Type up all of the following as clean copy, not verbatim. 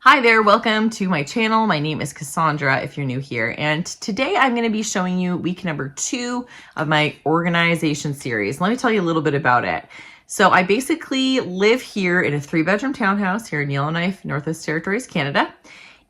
Hi there, welcome to my channel. My name is Cassandra if you're new here, and today I'm going to be showing you week number 2 of my organization series. Let me tell you a little bit about it. So I basically live here in a 3-bedroom townhouse here in Yellowknife, Northwest Territories, Canada,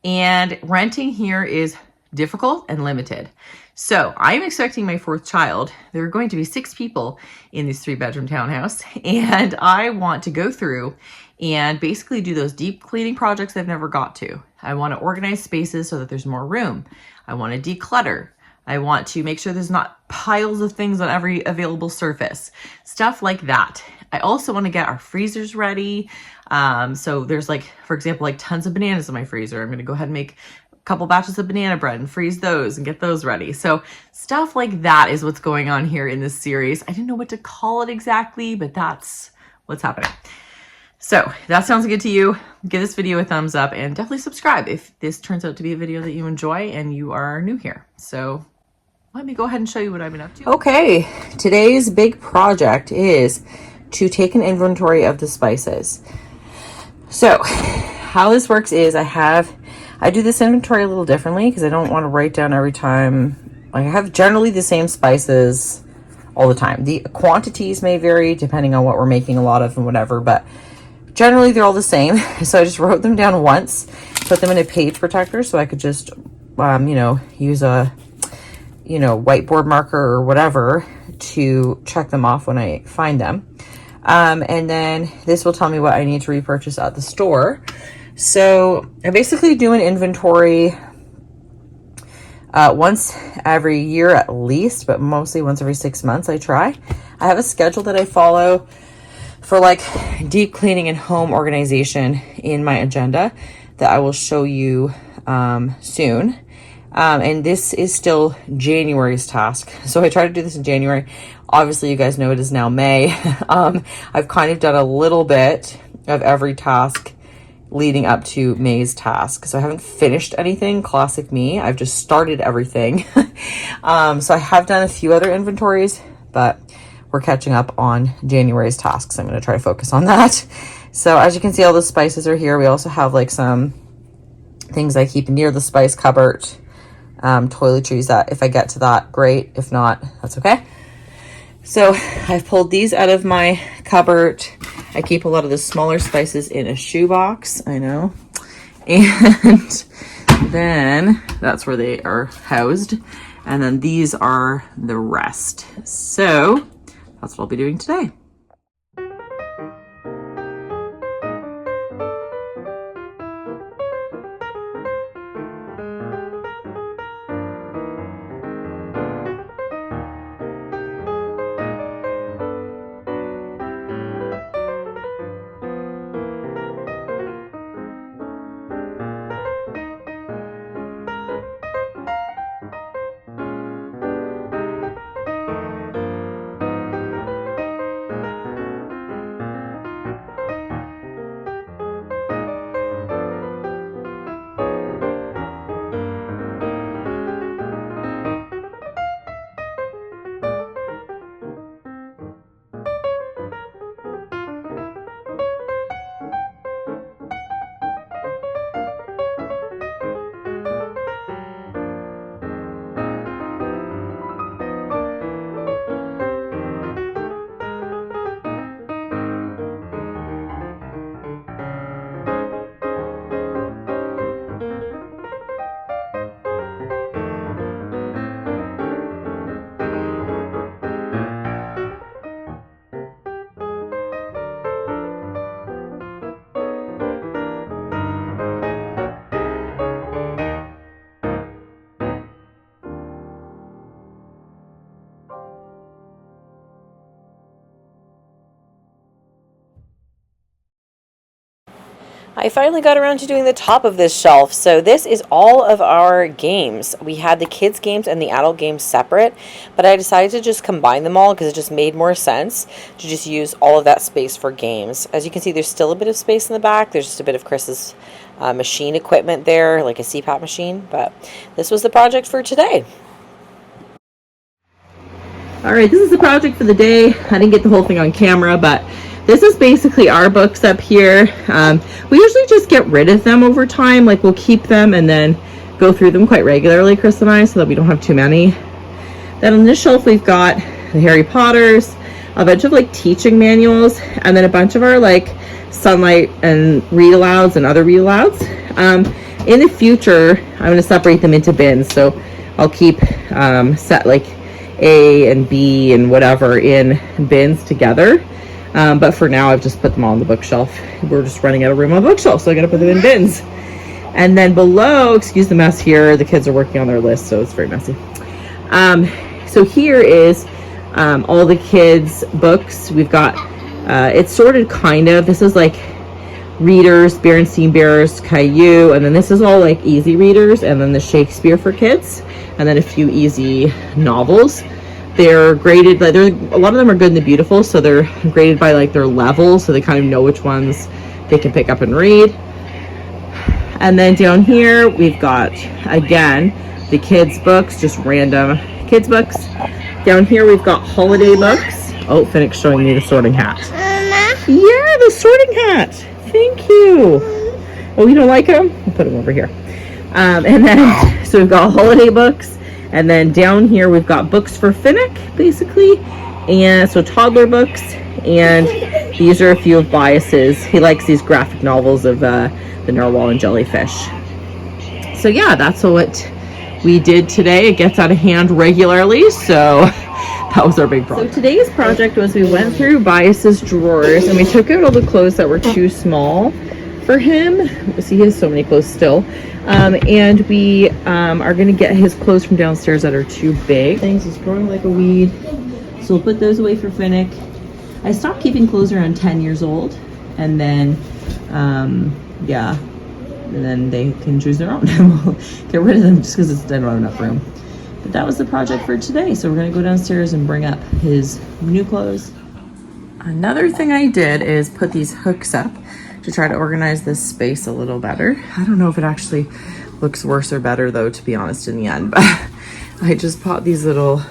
and renting here is difficult and limited. So I'm expecting my 4th child. There are going to be 6 people in this 3-bedroom townhouse, and I want to go through and basically do those deep cleaning projects I've never got to. I want to organize spaces so that there's more room. I want to declutter. I want to make sure there's not piles of things on every available surface, stuff like that. I also want to get our freezers ready. So there's for example, tons of bananas in my freezer. I'm going to go ahead and make a couple batches of banana bread and freeze those and get those ready. So stuff like that is what's going on here in this series. I didn't know what to call it exactly, but that's what's happening. So if that sounds good to you, give this video a thumbs up and definitely subscribe if this turns out to be a video that you enjoy and you are new here. So let me go ahead and show you what I've been up to. Okay, today's big project is to take an inventory of the spices. So how this works is I do this inventory a little differently because I don't want to write down every time. I have generally the same spices all the time. The quantities may vary depending on what we're making a lot of and whatever, but generally they're all the same. So I just wrote them down once, put them in a page protector so I could just, use a, whiteboard marker or whatever to check them off when I find them. And then this will tell me what I need to repurchase at the store. So I basically do an inventory once every year at least, but mostly once every 6 months I try. I have a schedule that I follow for deep cleaning and home organization in my agenda that I will show you soon. And this is still January's task. So I try to do this in January. Obviously, you guys know it is now May. I've kind of done a little bit of every task leading up to May's task. So I haven't finished anything, classic me. I've just started everything. So I have done a few other inventories, but we're catching up on January's tasks. I'm going to try to focus on that. So as you can see, all the spices are here. We also have some things I keep near the spice cupboard, toiletries that if I get to that, great. If not, that's okay. So I've pulled these out of my cupboard. I keep a lot of the smaller spices in a shoebox, I know. And then that's where they are housed. And then these are the rest. So that's what I'll be doing today. I finally got around to doing the top of this shelf. So this is all of our games. We had the kids games and the adult games separate, but I decided to just combine them all because it just made more sense to just use all of that space for games. As you can see, there's still a bit of space in the back. There's just a bit of Chris's machine equipment there, like a CPAP machine, but this was the project for today. All right, this is the project for the day. I didn't get the whole thing on camera, but this is basically our books up here. We usually just get rid of them over time. Like we'll keep them and then go through them quite regularly, Chris and I, so that we don't have too many. Then on this shelf we've got the Harry Potters, a bunch of like teaching manuals, and then a bunch of our like Sunlight and read alouds and other read alouds. In the future, I'm going to separate them into bins. So I'll keep set like A and B and whatever in bins together. But for now, I've just put them all on the bookshelf. We're just running out of room on the bookshelf, so I got to put them in bins. And then below, excuse the mess here, the kids are working on their list, so it's very messy. So here is all the kids' books. We've got, it's sorted kind of. This is like readers, Berenstain Bears, Caillou, and then this is all like easy readers, and then the Shakespeare for kids, and then a few easy novels. They're graded, like a lot of them are Good and the Beautiful, so they're graded by like their level, so they kind of know which ones they can pick up and read. And then down here we've got, again, the kids' books, just random kids' books. Down here we've got holiday books. Oh, Finnick's showing me the sorting hat. Mama. Yeah, the sorting hat. Thank you. Oh, you don't like them? I'll put them over here. And then, so we've got holiday books. And then down here we've got books for Finnick, basically. And so toddler books. And these are a few of Bias's. He likes these graphic novels of the narwhal and jellyfish. So yeah, that's what we did today. It gets out of hand regularly, so that was our big project. So today's project was we went through Bias's drawers and we took out all the clothes that were too small for him. See, he has so many clothes still. And we are going to get his clothes from downstairs that are too big. Things is growing like a weed. So we'll put those away for Finnick. I stopped keeping clothes around 10 years old. And then, yeah. And then they can choose their own. We'll get rid of them just because they don't have enough room. But that was the project for today. So we're going to go downstairs and bring up his new clothes. Another thing I did is put these hooks up to try to organize this space a little better. I don't know if it actually looks worse or better though, to be honest, in the end. But I just bought these little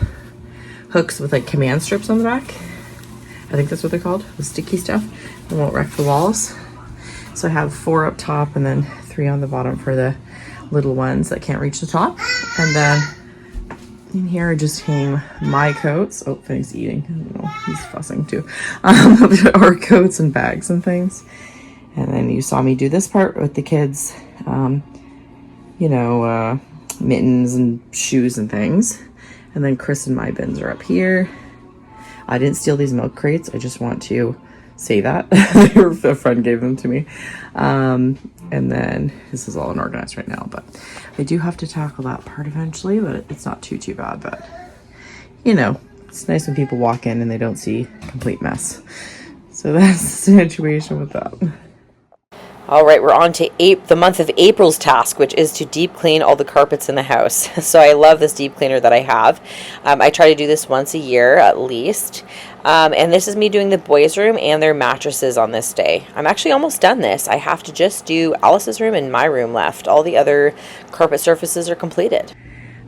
hooks with like command strips on the back. I think that's what they're called, the sticky stuff. It won't wreck the walls. So I have 4 up top and then 3 on the bottom for the little ones that can't reach the top. And then in here I just hang my coats. Oh, Finny's eating. I don't know, he's fussing too. Our coats and bags and things. And then you saw me do this part with the kids, you know, mittens and shoes and things. And then Chris and my bins are up here. I didn't steal these milk crates. I just want to say that. A friend gave them to me. And then this is all unorganized right now, but I do have to tackle that part eventually, but it's not too bad. But you know, it's nice when people walk in and they don't see a complete mess. So that's the situation with that. All right, we're on to the month of April's task, which is to deep clean all the carpets in the house. So I love this deep cleaner that I have. I try to do this once a year at least. And this is me doing the boys' room and their mattresses on this day. I'm actually almost done this. I have to just do Alice's room and my room left. All the other carpet surfaces are completed.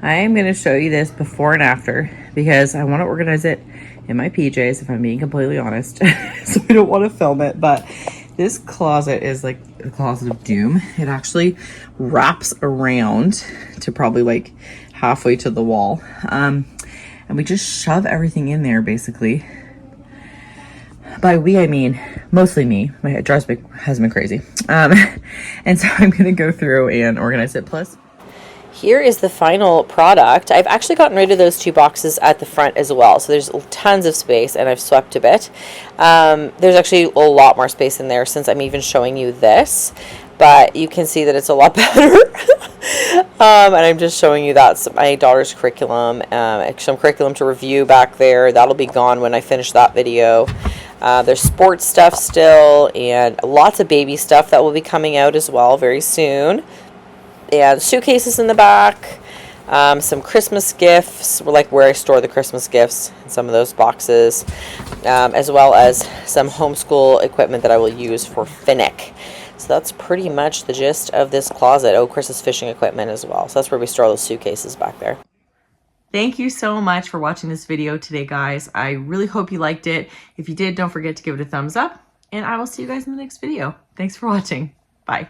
I am going to show you this before and after because I want to organize it in my PJs, if I'm being completely honest. So I don't want to film it, but this closet is like the closet of doom. It actually wraps around to probably like halfway to the wall. And we just shove everything in there basically. By we, I mean mostly me. My drives my husband crazy. And so I'm going to go through and organize it. Plus, here is the final product. I've actually gotten rid of those 2 boxes at the front as well. So there's tons of space and I've swept a bit. There's actually a lot more space in there since I'm even showing you this. But you can see that it's a lot better. And I'm just showing you that's my daughter's curriculum. Some curriculum to review back there. That'll be gone when I finish that video. There's sports stuff still and lots of baby stuff that will be coming out as well very soon. And suitcases in the back, some Christmas gifts, like where I store the Christmas gifts in some of those boxes, as well as some homeschool equipment that I will use for Finnick. So that's pretty much the gist of this closet. Oh, Chris's fishing equipment as well. So that's where we store those suitcases back there. Thank you so much for watching this video today, guys. I really hope you liked it. If you did, don't forget to give it a thumbs up, and I will see you guys in the next video. Thanks for watching. Bye.